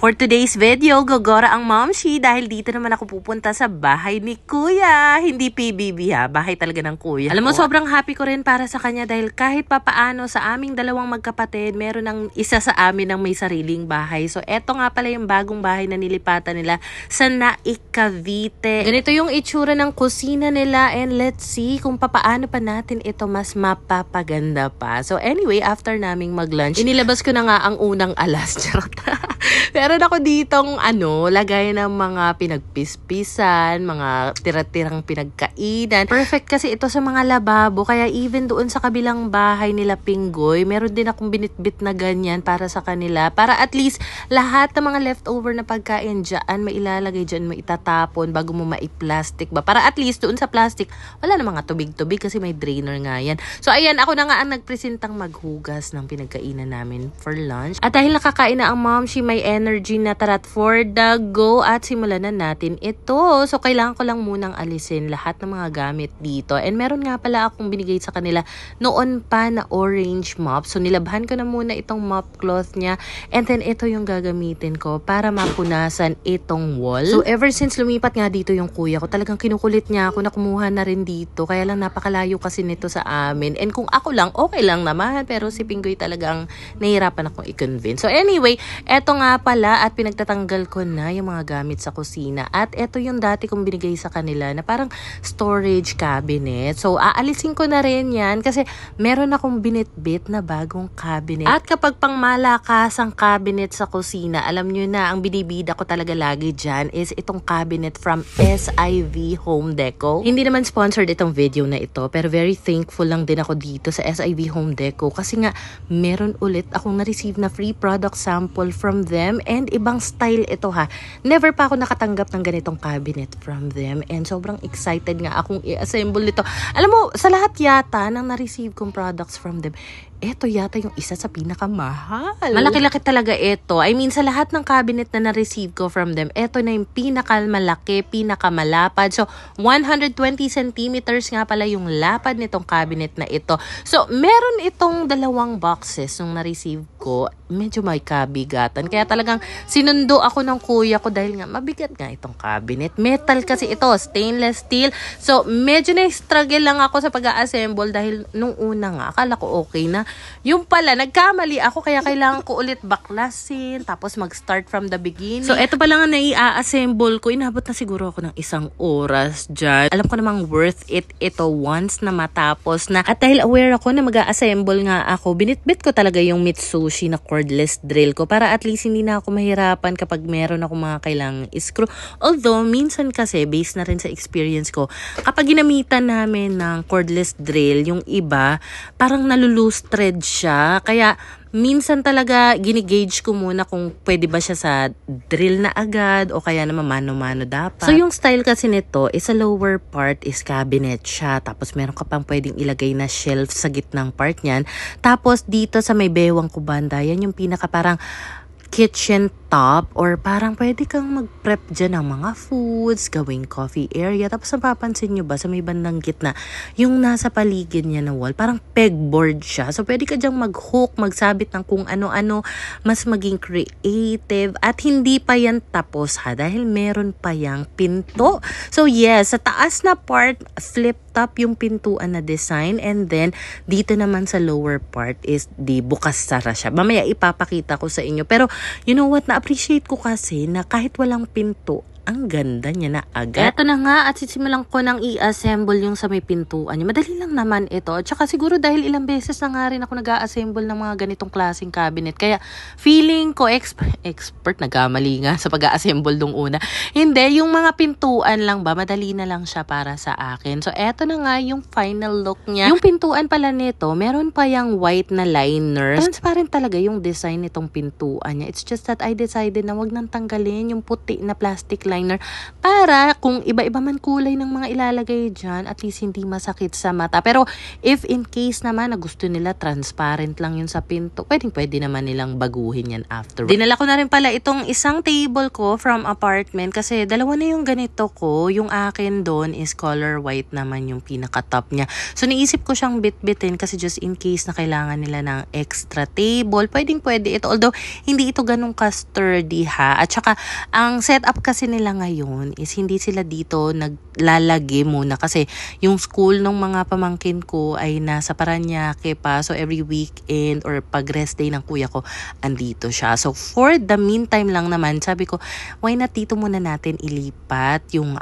For today's video, gogora ang momshi dahil dito naman ako pupunta sa bahay ni Kuya. Hindi PBB ha, bahay talaga ng Kuya. Alam mo, sobrang happy ko rin para sa kanya dahil kahit papaano sa aming dalawang magkapatid, meron ng isa sa amin ng may sariling bahay. So eto nga pala yung bagong bahay na nilipatan nila sa Naik, Cavite. Ganito yung itsura ng kusina nila and let's see kung papaano pa natin ito mas mapapaganda pa. So anyway, after naming mag-lunch, inilabas ko na nga ang unang alas. Charot. Meron ako ditong lagay ng mga pinagpispisan, mga tira-tirang pinagkainan. Perfect kasi ito sa mga lababo. Kaya even doon sa kabilang bahay nila Pinggoy, meron din akong binitbit na ganyan para sa kanila. Para at least lahat ng mga leftover na pagkain dyan, mailalagay dyan, maitatapon bago mo maiplastic ba. Para at least doon sa plastic, wala na mga tubig-tubig kasi may drainer nga yan. So ayan, ako na nga ang nagpresentang maghugas ng pinagkainan namin for lunch. At dahil nakakain na ang mom, may energy na, tarat for the go at simulan na natin ito. So kailangan ko lang munang alisin lahat ng mga gamit dito. And meron nga pala akong binigay sa kanila noon pa na orange mop. So nilabhan ko na muna itong mop cloth niya. And then ito yung gagamitin ko para mapunasan itong wall. So ever since lumipat nga dito yung kuya ko, talagang kinukulit niya ako na kumuha na rin dito. Kaya lang napakalayo kasi nito sa amin. And kung ako lang, okay lang naman. Pero si Pinggoy talagang nahihirapan akong i-convince. So anyway, eto nga pala at pinagtatanggal ko na yung mga gamit sa kusina. At ito yung dati kong binigay sa kanila na parang storage cabinet. So aalisin ko na rin yan kasi meron akong binitbit na bagong cabinet. At kapag pang malakas ang cabinet sa kusina, alam nyo na, ang binibida ko talaga lagi dyan is itong cabinet from SIV Home Deco. Hindi naman sponsored itong video na ito, pero very thankful lang din ako dito sa SIV Home Deco kasi nga meron ulit akong na-receive na free product sample from them and ibang style ito ha. Never pa ako nakatanggap ng ganitong cabinet from them and sobrang excited nga akong i-assemble ito. Alam mo, sa lahat yata ng na-receive kong products from them, ito yata yung isa sa pinakamahal. Malaki-laki talaga ito. I mean, sa lahat ng cabinet na na-receive ko from them, ito na yung pinakamalaki, pinakamalapad. So, 120 centimeters nga pala yung lapad nitong cabinet na ito. So, meron itong dalawang boxes nung na-receive ko. Medyo may kabigatan. Kaya talagang sinundo ako ng kuya ko dahil nga mabigat nga itong cabinet. Metal kasi ito, stainless steel. So, medyo na-struggle lang ako sa pag-assemble dahil nung una nga, akala ko okay na. Yung pala, nagkamali ako kaya kailangan ko ulit baklasin tapos mag-start from the beginning. So, eto pa lang ang nai-assemble ko. Inabot na siguro ako ng 1 oras dyan. Alam ko namang worth it ito once na matapos na. At dahil aware ako na mag-assemble nga ako, binitbit ko talaga yung Mitsushi na cordless drill ko para at least hindi na ako mahirapan kapag meron ako mga kailangang screw. Although, minsan kasi, based na rin sa experience ko, kapag ginamitan namin ng cordless drill, yung iba, parang nalulose thread siya. Kaya, minsan talaga ginigauge ko muna kung pwede ba siya sa drill na agad o kaya naman mano-mano dapat. So yung style kasi nito is sa lower part is cabinet siya. Tapos meron ka pang pwedeng ilagay na shelf sa gitnang part niyan. Tapos dito sa may bewang kubanda, yan yung pinaka parang kitchen top or parang pwede kang mag-prep dyan ng mga foods, gawing coffee area. Tapos napapansin nyo ba sa may bandang gitna, yung nasa paligid niya na wall, parang pegboard siya. So pwede ka dyang mag-hook, magsabit ng kung ano-ano, mas maging creative. At hindi pa yan tapos ha, dahil meron pa yang pinto. So yes, sa taas na part, flip top yung pintuan na design and then dito naman sa lower part is di bukas-sara siya. Mamaya ipapakita ko sa inyo. Pero you know what, na-appreciate ko kasi na kahit walang pinto, ang ganda niya na agad. Eto na nga at sisimulan ko nang i-assemble yung sa may pintuan niya. Madali lang naman ito. Tsaka siguro dahil ilang beses na nga rin ako nag-a-assemble ng mga ganitong klaseng cabinet. Kaya feeling ko expert nagkamali nga sa pag-a-assemble nung una. Hindi, yung mga pintuan lang ba, madali na lang siya para sa akin. So eto na nga yung final look niya. Yung pintuan pala nito, meron pa yung white na liner. Transparent talaga yung design nitong pintuan niya. It's just that I decided na wag nang tanggalin yung puti na plastic liner para kung iba-iba man kulay ng mga ilalagay dyan, at least hindi masakit sa mata. Pero if in case naman na gusto nila transparent lang yun sa pinto, pwede naman nilang baguhin yan after. Dinala ko na rin pala itong isang table ko from apartment kasi dalawa na yung ganito ko. Yung akin doon is color white naman yung pinaka-top niya. So naisip ko siyang bit-bitin kasi just in case na kailangan nila ng extra table, pwede ito. Although hindi ito ganun ka-sturdy ha. At saka ang setup kasi nila ngayon is hindi sila dito naglalagi muna kasi yung school ng mga pamangkin ko ay nasa Paranaque pa. So every weekend or pag rest day ng kuya ko, andito siya. So for the meantime lang naman, sabi ko, why not dito muna natin ilipat yung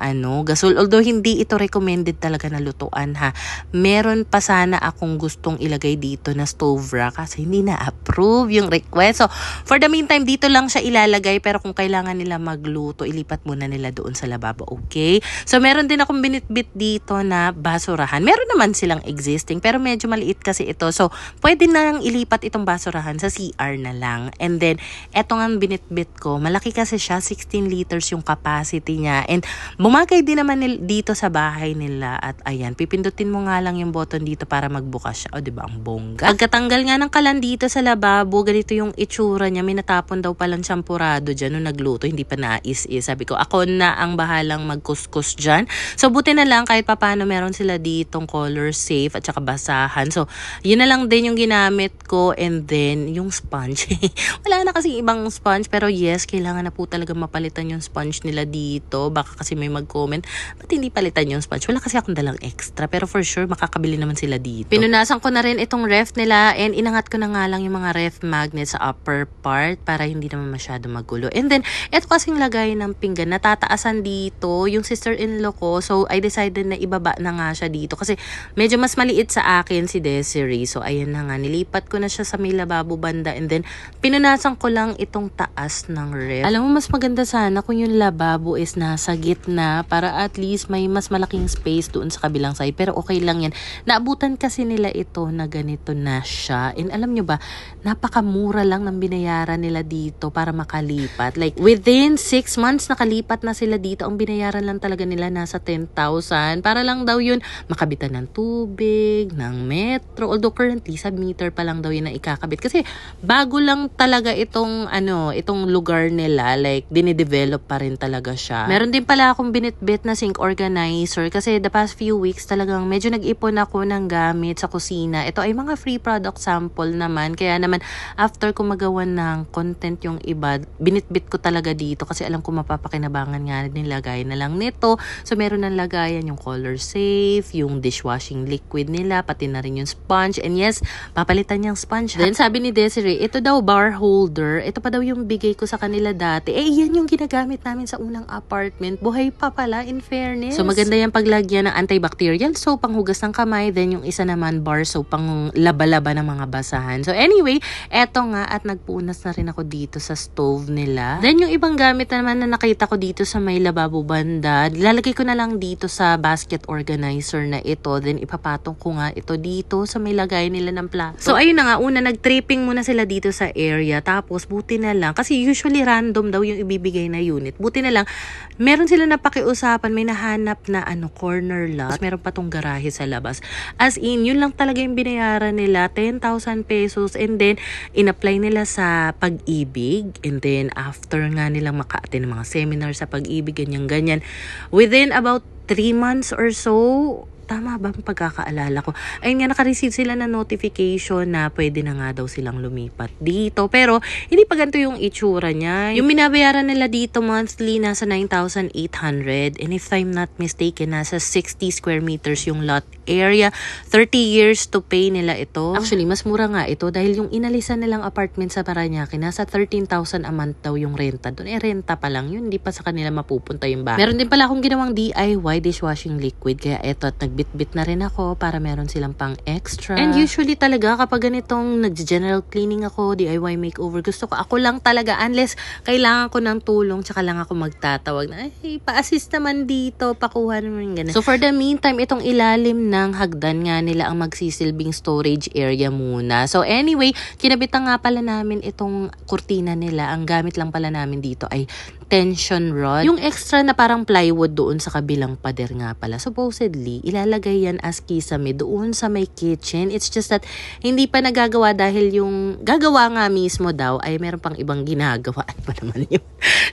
gasol. Although hindi ito recommended talaga na lutuan ha. Meron pa sana akong gustong ilagay dito na stove rack kasi hindi na-approve yung request. So for the meantime, dito lang siya ilalagay, pero kung kailangan nila magluto, ilipat muna nila doon sa lababo, okay? So meron din akong binitbit dito na basurahan. Meron naman silang existing, pero medyo maliit kasi ito. So pwede na ilipat itong basurahan sa CR na lang. And then, eto nga binitbit ko. Malaki kasi siya, 16 liters yung capacity niya. And bumagay din naman dito sa bahay nila. At ayan, pipindutin mo nga lang yung button dito para magbukas siya. O, diba, ang bongga. Pagkatanggal nga ng kalan dito sa lababo, ganito yung itsura niya. May natapon daw palang champurado dyan nung nagluto. Hindi pa nais-is. Sabi ko, ako na ang bahalang magkuskus dyan. So, buti na lang kahit papano meron sila ditong color safe at saka basahan. So, yun na lang din yung ginamit ko. And then, yung sponge. Wala na kasi ibang sponge. Pero yes, kailangan na po talaga mapalitan yung sponge nila dito. Baka kasi may mag-comment, ba't hindi palitan yung sponge? Wala kasi akong dalang extra. Pero for sure, makakabili naman sila dito. Pinunasan ko na rin itong ref nila. And inangat ko na nga lang yung mga ref magnet sa upper part para hindi naman masyado magulo. And then, eto kasing lagay ng pinggan. Natataasan dito yung sister-in-law ko. So, I decided na ibaba na nga siya dito. Kasi medyo mas maliit sa akin si Desiree. So, ayan na nga. Nilipat ko na siya sa may lababo banda. And then, pinunasan ko lang itong taas ng ref. Alam mo, mas maganda sana kung yung lababo is nasa gitna para at least may mas malaking space doon sa kabilang side. Pero okay lang yan. Naabutan kasi nila ito na ganito na siya. And alam nyo ba, napakamura lang ng binayaran nila dito para makalipat. Like, within 6 months nakalipat na sila dito. Ang binayaran lang talaga nila nasa 10,000. Para lang daw yun makabitan ng tubig, ng metro. Although currently, sa meter pa lang daw yun na ikakabit. Kasi bago lang talaga itong lugar nila. Like, dinidevelop pa rin talaga siya. Meron din pala akong binitbit na sink organizer. Kasi the past few weeks talagang medyo nag-ipon ako ng gamit sa kusina. Ito ay mga free product sample naman. Kaya naman, after ko magawa ng content yung iba, binitbit ko talaga dito. Kasi alam ko mapapakinabangan nga nilagay na lang nito. So, meron ng lagayan yung color safe, yung dishwashing liquid nila, pati na rin yung sponge. And yes, papalitan yung sponge. Then, sabi ni Desiree, ito daw bar holder. Ito pa daw yung bigay ko sa kanila dati. Yan yung ginagamit namin sa unang apartment. Buhay pa pala, in fairness. So, maganda yung paglagyan ng antibacterial soap, panghugas ng kamay. Then, yung isa naman bar soap, pang laba-laba ng mga basahan. So, anyway, eto nga at nagpunas na rin ako dito sa stove nila. Then, yung ibang gamit naman na nakita ko dito sa may lababo banda, lalagay ko na lang dito sa basket organizer na ito. Then, ipapatong ko nga ito dito sa may lagay nila ng plato. So, ayun na nga. Una, nag-tripping muna sila dito sa area. Tapos, buti na lang. Kasi usually random daw yung ibibigay na unit. Buti na lang, meron sila napakiusapan. May nahanap na corner lot. Meron pa tong garahe sa labas. As in, yun lang talaga yung binayaran nila. 10,000 pesos. And then, in-apply nila sa Pag-ibig. And then, after nga nilang maka-attend ng mga seminar sa Pag-ibig, ganyan-ganyan. Within about 3 months or so, tama ba ang pagkakaalala ko? Ayun nga, naka-receive sila ng notification na pwede na nga daw silang lumipat dito. Pero, hindi pa ganito yung itsura niya. Yung binabayaran nila dito monthly, nasa 9,800. And if I'm not mistaken, nasa 60 square meters yung lot area. 30 years to pay nila ito. Actually, mas mura nga ito dahil yung inalisan nilang apartment sa Paranaque, nasa 13,000 a month daw yung renta. Doon, renta pa lang yun. Hindi pa sa kanila mapupunta yung bahay. Meron din pala akong ginawang DIY dishwashing liquid. Kaya eto, at nagbit-bit na rin ako para meron silang pang extra. And usually talaga kapag ganitong nag-general cleaning ako, DIY makeover, gusto ko ako lang talaga unless kailangan ko ng tulong tsaka lang ako magtatawag na, pa-assist naman dito, pakuha naman ganun. So for the meantime, itong ilalim na ng hagdan nga nila ang magsisilbing storage area muna. So anyway, kinabitan nga pala namin itong kurtina nila. Ang gamit lang pala namin dito ay tension rod. Yung extra na parang plywood doon sa kabilang pader nga pala. Supposedly, ilalagay yan as kisame doon sa may kitchen. It's just that hindi pa nagagawa dahil yung gagawa nga mismo daw ay meron pang ibang ginagawa. Ano pa naman yun?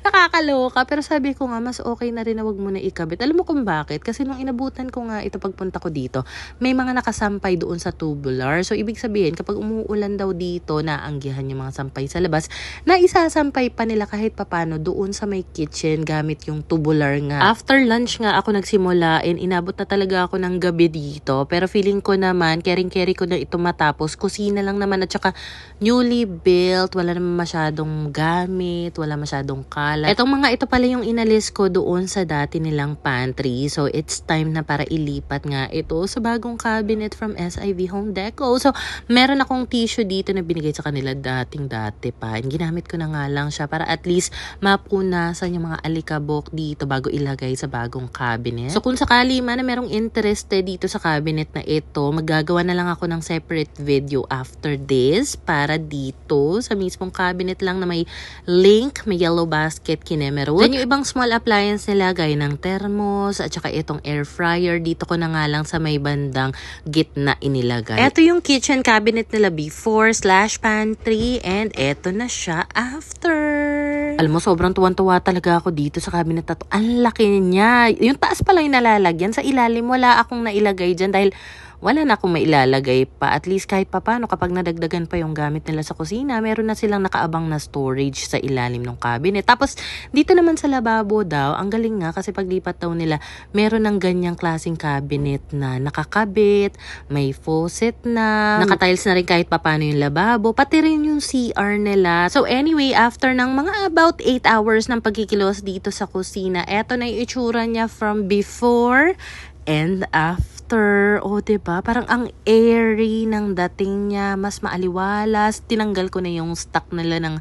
Nakakaloka. Pero sabi ko nga, mas okay na rin na wag mo na ikabit. Alam mo kung bakit? Kasi nung inabutan ko nga ito pagpunta ko dito, may mga nakasampay doon sa tubular. So, ibig sabihin, kapag umuulan daw dito, naanggihan yung mga sampay sa labas, na isasampay pa nila kahit papano doon sa may kitchen gamit yung tubular nga. After lunch nga ako nagsimula and inabot na talaga ako ng gabi dito. Pero feeling ko naman, caring-carry ko na ito matapos. Kusina lang naman at saka newly built. Wala naman masyadong gamit. Wala masyadong kalat. Etong mga ito pala yung inalis ko doon sa dati nilang pantry. So, it's time na para ilipat nga ito sa bagong cabinet from SIV Home Deco. So, meron akong tissue dito na binigay sa kanila dating-dati pa. And ginamit ko na nga lang siya para at least mapunasan yung mga alikabok dito bago ilagay sa bagong cabinet. So, kung sakali man na merong interested dito sa cabinet na ito, maggagawa na lang ako ng separate video after this para dito sa mismong cabinet lang na may link, may yellow basket, kinemerot. Then yung ibang small appliance nila gaya ng thermos at saka itong air fryer, dito ko na nga lang sa may bandang gitna inilagay. Ito yung kitchen cabinet nila before/pantry and eto na siya after. Alam mo, sobrang tuwan-tuwa talaga ako dito sa cabinet na to. Ang laki niya. Yung taas pa lang yung nalalagyan. Sa ilalim, wala akong nailagay dyan dahil wala na akong mailalagay pa. At least kahit papano kapag nadagdagan pa yung gamit nila sa kusina, meron na silang nakaabang na storage sa ilalim ng cabinet. Tapos dito naman sa lababo daw, ang galing nga kasi paglipat daw nila, meron ng ganyang klaseng cabinet na nakakabit, may faucet na, nakatiles na rin kahit papano yung lababo, pati rin yung CR nila. So anyway, after ng mga about 8 hours ng pagkikilos dito sa kusina, eto na yung itsura niya from before and after. O, diba? Parang ang airy ng dating niya. Mas maaliwalas. Tinanggal ko na yung stock nila ng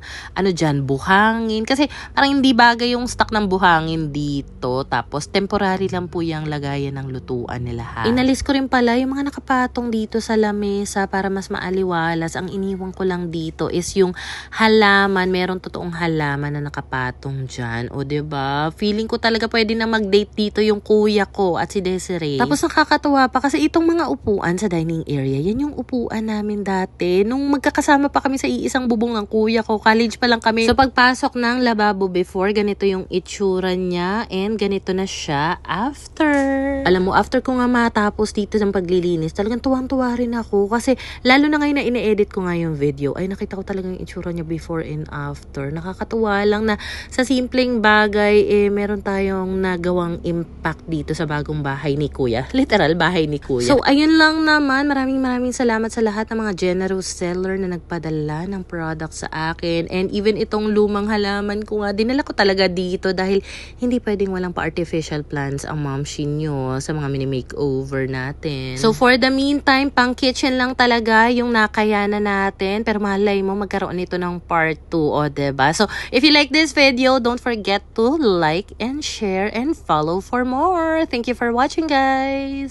buhangin. Kasi parang hindi bagay yung stock ng buhangin dito. Tapos temporary lang po yung lagayan ng lutuan nila ha. Inalis ko rin pala yung mga nakapatong dito sa lamesa para mas maaliwalas. Ang iniwan ko lang dito is yung halaman. Meron totoong halaman na nakapatong dyan. O, diba? Feeling ko talaga pwede na mag-date dito yung kuya ko at si Desiree. Tapos nakakatawa pa kasi itong mga upuan sa dining area, yan yung upuan namin dati. Nung magkakasama pa kami sa iisang bubong ng kuya ko, college pa lang kami. So pagpasok ng lababo before, ganito yung itsura niya and ganito na siya after. Alam mo, after ko nga matapos dito ng paglilinis, talagang tuwang-tuwa rin ako kasi lalo na ngayon na ine-edit ko nga yung video, ay nakita ko talagang yung itsura niya before and after. Nakakatuwa lang na sa simpleng bagay, meron tayong nagawang impact dito sa bagong bahay ni kuya. Literal, bahay ni kuya. So, ayun lang naman. Maraming salamat sa lahat ng mga generous seller na nagpadala ng product sa akin. And even itong lumang halaman ko nga, dinala ko talaga dito dahil hindi pwedeng walang pa-artificial plants ang momshi nyo sa mga mini-makeover natin. So, for the meantime, pang kitchen lang talaga yung nakayanan natin. Pero malay mo, magkaroon ito ng part 2, o diba? So, if you like this video, don't forget to like and share and follow for more. Thank you for watching, guys!